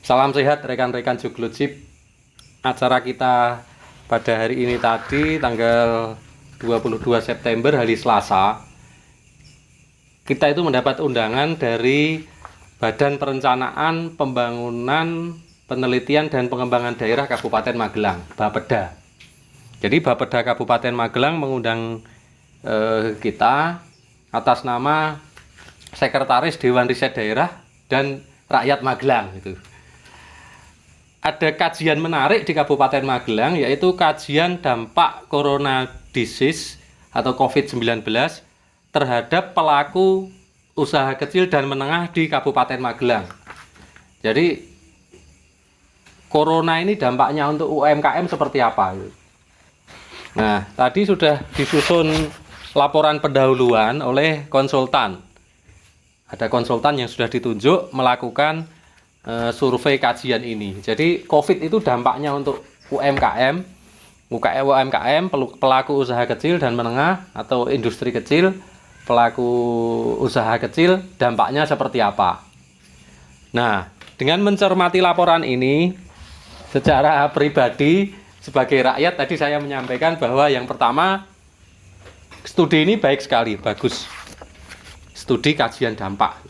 Salam sehat rekan-rekan Jogloship. Acara kita pada hari ini tadi tanggal 22 September hari Selasa. Kita itu mendapat undangan dari Badan Perencanaan Pembangunan Penelitian dan Pengembangan Daerah Kabupaten Magelang, Bapeda. Jadi Bapeda Kabupaten Magelang mengundang kita atas nama Sekretaris Dewan Riset Daerah dan Rakyat Magelang gitu. Ada kajian menarik di Kabupaten Magelang, yaitu kajian dampak Corona Disease atau COVID-19 terhadap pelaku usaha kecil dan menengah di Kabupaten Magelang. Jadi Corona ini dampaknya untuk UMKM seperti apa? Nah, tadi sudah disusun laporan pendahuluan oleh konsultan. Ada konsultan yang sudah ditunjuk melakukan survei kajian ini. Jadi COVID itu dampaknya untuk UMKM, pelaku usaha kecil dan menengah atau industri kecil, pelaku usaha kecil, dampaknya seperti apa. Nah, dengan mencermati laporan ini secara pribadi sebagai rakyat, tadi saya menyampaikan bahwa yang pertama, studi ini baik sekali, bagus. Studi kajian dampak.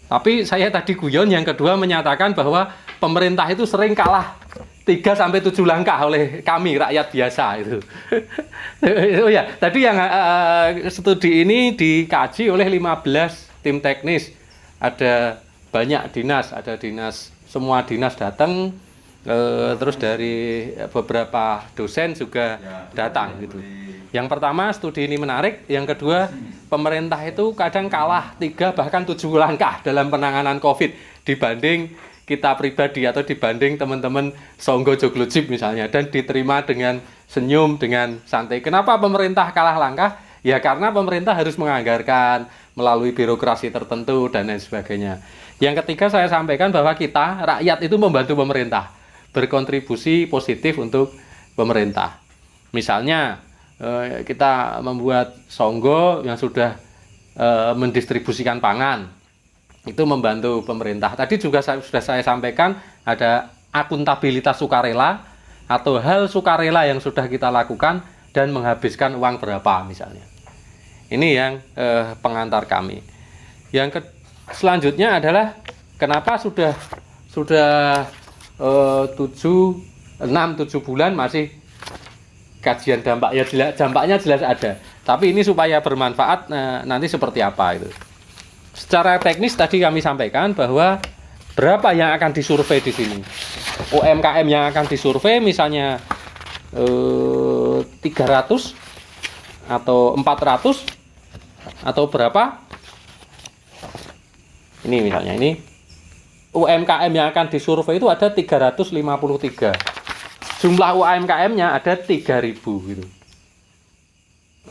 Tapi saya tadi guyon, yang kedua menyatakan bahwa pemerintah itu sering kalah 3-7 langkah oleh kami rakyat biasa itu. Oh ya, tadi yang studi ini dikaji oleh 15 tim teknis. Ada banyak dinas, semua dinas datang, terus dari beberapa dosen juga datang gitu. Yang pertama, studi ini menarik. Yang kedua, pemerintah itu kadang kalah 3 bahkan 7 langkah dalam penanganan COVID dibanding kita pribadi atau dibanding teman-teman Songgo Jogloship misalnya, dan diterima dengan senyum, dengan santai. Kenapa pemerintah kalah langkah? Ya karena pemerintah harus menganggarkan melalui birokrasi tertentu dan lain sebagainya. Yang ketiga, saya sampaikan bahwa kita, rakyat itu membantu pemerintah, berkontribusi positif untuk pemerintah. Misalnya, kita membuat Songgo yang sudah mendistribusikan pangan, itu membantu pemerintah. Tadi juga sudah saya sampaikan ada akuntabilitas sukarela atau hal sukarela yang sudah kita lakukan dan menghabiskan uang berapa misalnya. Ini yang pengantar kami. Selanjutnya adalah kenapa sudah 6-7 bulan masih kajian dampak. Ya dampaknya jelas ada, tapi ini supaya bermanfaat nanti seperti apa itu. Secara teknis tadi kami sampaikan bahwa berapa yang akan disurvei di sini. UMKM yang akan disurvei misalnya 300 atau 400 atau berapa? Ini misalnya ini UMKM yang akan disurvei itu ada 353. Jumlah UMKM-nya ada 3.000 gitu.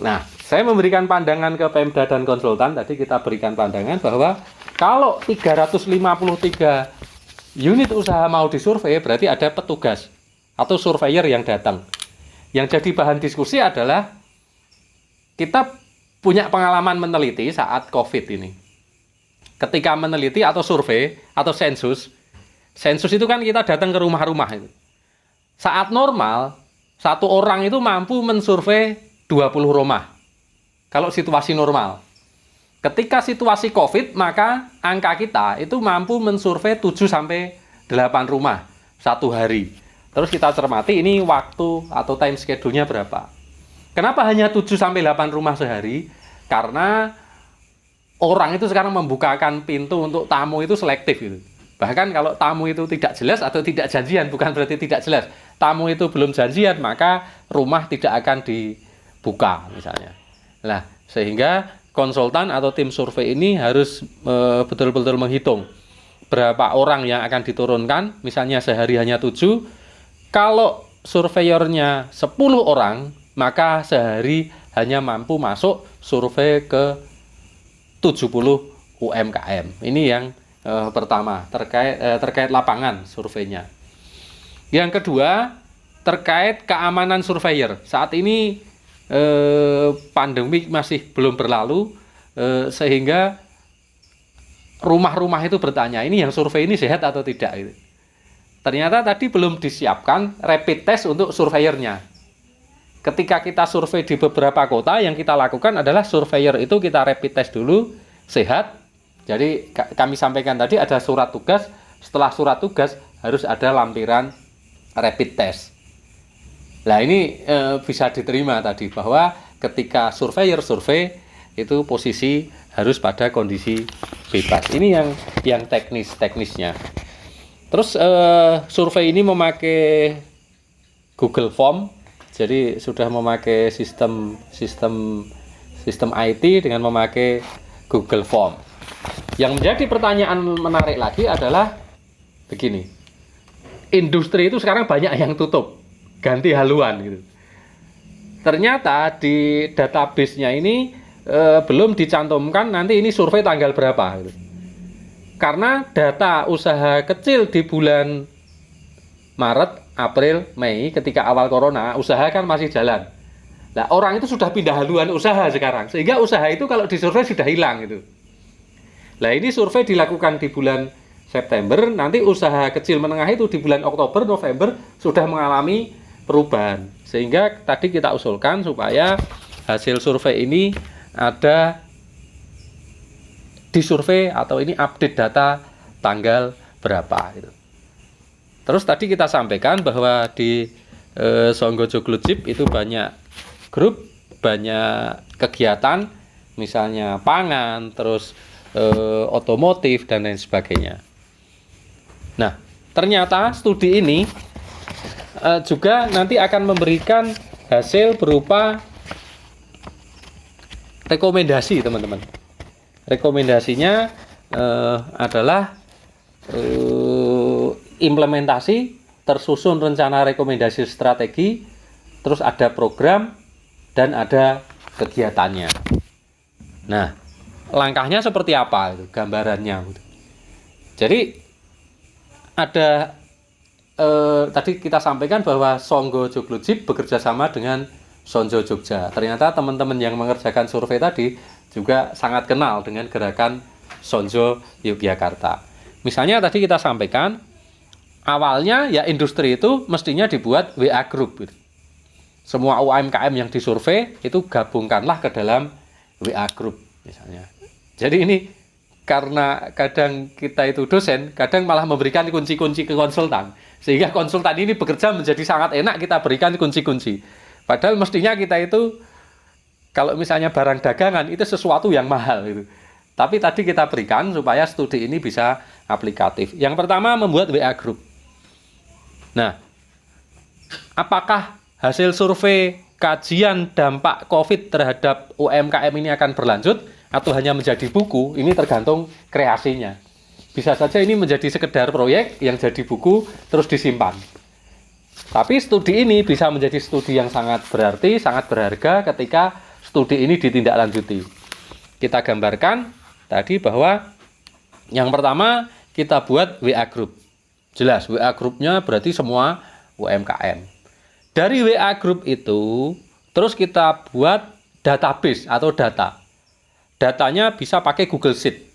Nah, saya memberikan pandangan ke Pemda dan konsultan, tadi kita berikan pandangan bahwa kalau 353 unit usaha mau disurvei, berarti ada petugas atau surveyor yang datang. Yang jadi bahan diskusi adalah kita punya pengalaman meneliti saat COVID ini. Ketika meneliti atau survei atau sensus itu kan kita datang ke rumah-rumah itu. Saat normal, satu orang itu mampu mensurvei 20 rumah. Kalau situasi normal. Ketika situasi COVID, maka angka kita itu mampu mensurvei 7-8 rumah satu hari. Terus kita cermati ini waktu atau time schedule-nya berapa. Kenapa hanya 7-8 rumah sehari? Karena orang itu sekarang membukakan pintu untuk tamu itu selektif gitu. Bahkan kalau tamu itu tidak jelas atau tidak janjian, bukan berarti tidak jelas. Tamu itu belum janjian, maka rumah tidak akan dibuka misalnya. Nah, sehingga konsultan atau tim survei ini harus betul-betul menghitung berapa orang yang akan diturunkan. Misalnya sehari hanya 7. Kalau surveyornya 10 orang, maka sehari hanya mampu masuk survei ke 70 UMKM. Ini yang pertama terkait lapangan surveinya. Yang kedua terkait keamanan surveyor. Saat ini pandemi masih belum berlalu, sehingga rumah-rumah itu bertanya, ini yang survei ini sehat atau tidak gitu. Ternyata tadi belum disiapkan rapid test untuk surveyornya. Ketika kita survei di beberapa kota, yang kita lakukan adalah surveyor itu kita rapid test dulu, sehat. Jadi kami sampaikan tadi ada surat tugas, setelah surat tugas harus ada lampiran rapid test. Nah ini bisa diterima tadi bahwa ketika surveyor survei itu posisi harus pada kondisi bebas. Ini yang teknisnya. Terus survei ini memakai Google Form, jadi sudah memakai sistem IT dengan memakai Google Form. Yang menjadi pertanyaan menarik lagi adalah begini, industri itu sekarang banyak yang tutup, ganti haluan gitu. Ternyata di database-nya ini belum dicantumkan nanti ini survei tanggal berapa gitu. Karena data usaha kecil di bulan Maret, April, Mei ketika awal corona, usaha kan masih jalan. Nah, orang itu sudah pindah haluan usaha sekarang. Sehingga usaha itu kalau disurvei sudah hilang gitu. Nah, ini survei dilakukan di bulan September, nanti usaha kecil menengah itu di bulan Oktober, November sudah mengalami perubahan. Sehingga tadi kita usulkan supaya hasil survei ini ada disurvei atau ini update data tanggal berapa gitu. Terus tadi kita sampaikan bahwa di Songgo Joglojip itu banyak grup, banyak kegiatan, misalnya pangan, terus otomotif dan lain sebagainya. Nah, ternyata studi ini juga nanti akan memberikan hasil berupa rekomendasi, teman-teman. Rekomendasinya adalah implementasi, tersusun rencana rekomendasi strategi, terus ada program dan ada kegiatannya. Nah, langkahnya seperti apa itu gambarannya. Jadi ada tadi kita sampaikan bahwa Songgo Joglojip bekerja sama dengan Sonjo Jogja. Ternyata teman-teman yang mengerjakan survei tadi juga sangat kenal dengan gerakan Sonjo Yogyakarta. Misalnya tadi kita sampaikan, awalnya ya industri itu mestinya dibuat WA group gitu. Semua UMKM yang disurvei itu gabungkanlah ke dalam WA group misalnya. Jadi ini karena kadang kita itu dosen, kadang malah memberikan kunci-kunci ke konsultan. Sehingga konsultan ini bekerja menjadi sangat enak kita berikan kunci-kunci. Padahal mestinya kita itu kalau misalnya barang dagangan itu sesuatu yang mahal gitu. Tapi tadi kita berikan supaya studi ini bisa aplikatif. Yang pertama membuat WA group. Nah, apakah hasil survei kajian dampak COVID terhadap UMKM ini akan berlanjut atau hanya menjadi buku? Ini tergantung kreasinya. Bisa saja ini menjadi sekedar proyek yang jadi buku terus disimpan. Tapi studi ini bisa menjadi studi yang sangat berarti, sangat berharga ketika studi ini ditindaklanjuti. Kita gambarkan tadi bahwa yang pertama kita buat WA group. Jelas WA grupnya berarti semua UMKM. Dari WA group itu terus kita buat database atau data. Datanya bisa pakai Google Sheet.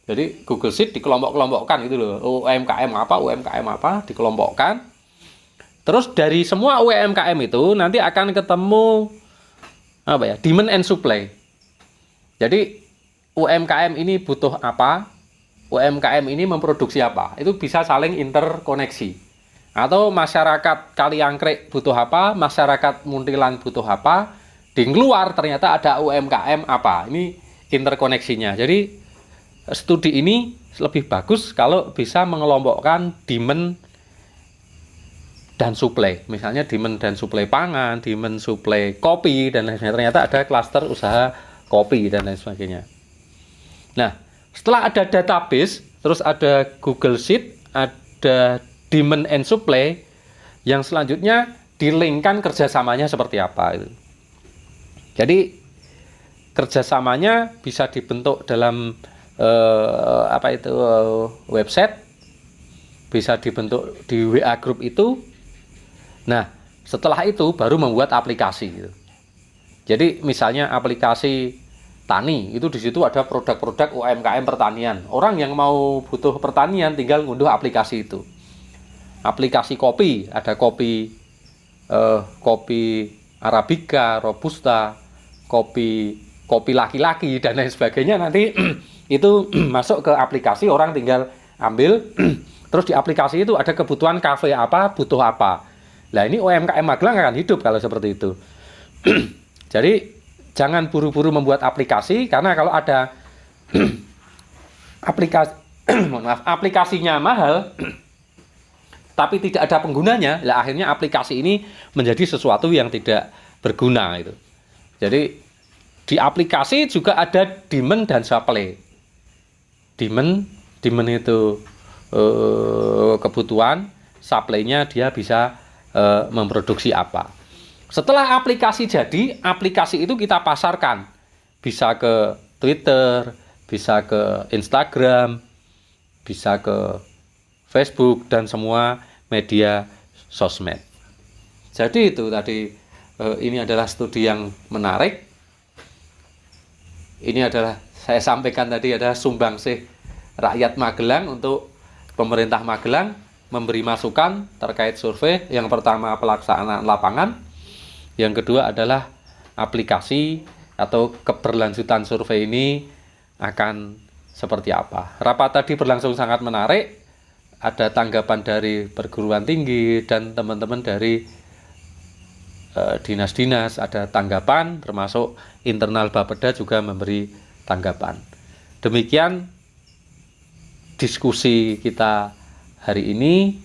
Jadi Google Sheet dikelompok-kelompokkan gitu loh. UMKM apa, dikelompokkan. Terus dari semua UMKM itu nanti akan ketemu demand and supply. Jadi UMKM ini butuh apa, UMKM ini memproduksi apa, itu bisa saling interkoneksi. Atau masyarakat Kaliangkrek butuh apa, masyarakat Muntilan butuh apa, di luar ternyata ada UMKM apa, ini interkoneksinya. Jadi studi ini lebih bagus kalau bisa mengelompokkan demand dan supply, misalnya demand dan supply pangan, demand supply kopi dan lain sebagainya. Ternyata ada klaster usaha kopi dan lain sebagainya. Nah, setelah ada database, terus ada Google Sheet, ada demand and supply, yang selanjutnya di-link-kan kerjasamanya seperti apa itu. Jadi kerjasamanya bisa dibentuk dalam website, bisa dibentuk di WA group itu. Nah, setelah itu baru membuat aplikasi gitu. Jadi misalnya aplikasi tani, itu di situ ada produk-produk UMKM pertanian. Orang yang mau butuh pertanian tinggal ngunduh aplikasi itu. Aplikasi kopi, ada kopi Arabica, Robusta, kopi laki-laki dan lain sebagainya. Nanti itu masuk ke aplikasi, orang tinggal ambil. Terus di aplikasi itu ada kebutuhan kafe apa, butuh apa. Nah ini UMKM Magelang akan hidup kalau seperti itu. Jadi jangan buru-buru membuat aplikasi, karena kalau ada aplikasinya mahal tapi tidak ada penggunanya, lah akhirnya aplikasi ini menjadi sesuatu yang tidak berguna itu. Jadi di aplikasi juga ada demand dan supply. Demand itu kebutuhan, supply-nya dia bisa memproduksi apa. Setelah aplikasi jadi, aplikasi itu kita pasarkan. Bisa ke Twitter, bisa ke Instagram, bisa ke Facebook, dan semua media sosmed. Jadi itu tadi, ini adalah studi yang menarik. Ini adalah, saya sampaikan tadi, adalah sumbangsih rakyat Magelang untuk pemerintah Magelang memberi masukan terkait survei. Yang pertama pelaksanaan lapangan, yang kedua adalah aplikasi atau keberlanjutan survei ini akan seperti apa. Rapat tadi berlangsung sangat menarik. Ada tanggapan dari perguruan tinggi dan teman-teman dari dinas-dinas, ada tanggapan, termasuk internal Bapeda juga memberi tanggapan. Demikian diskusi kita hari ini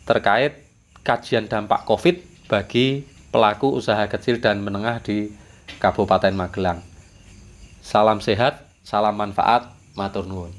terkait kajian dampak COVID bagi pelaku usaha kecil dan menengah di Kabupaten Magelang. Salam sehat, salam manfaat, matur nuwun.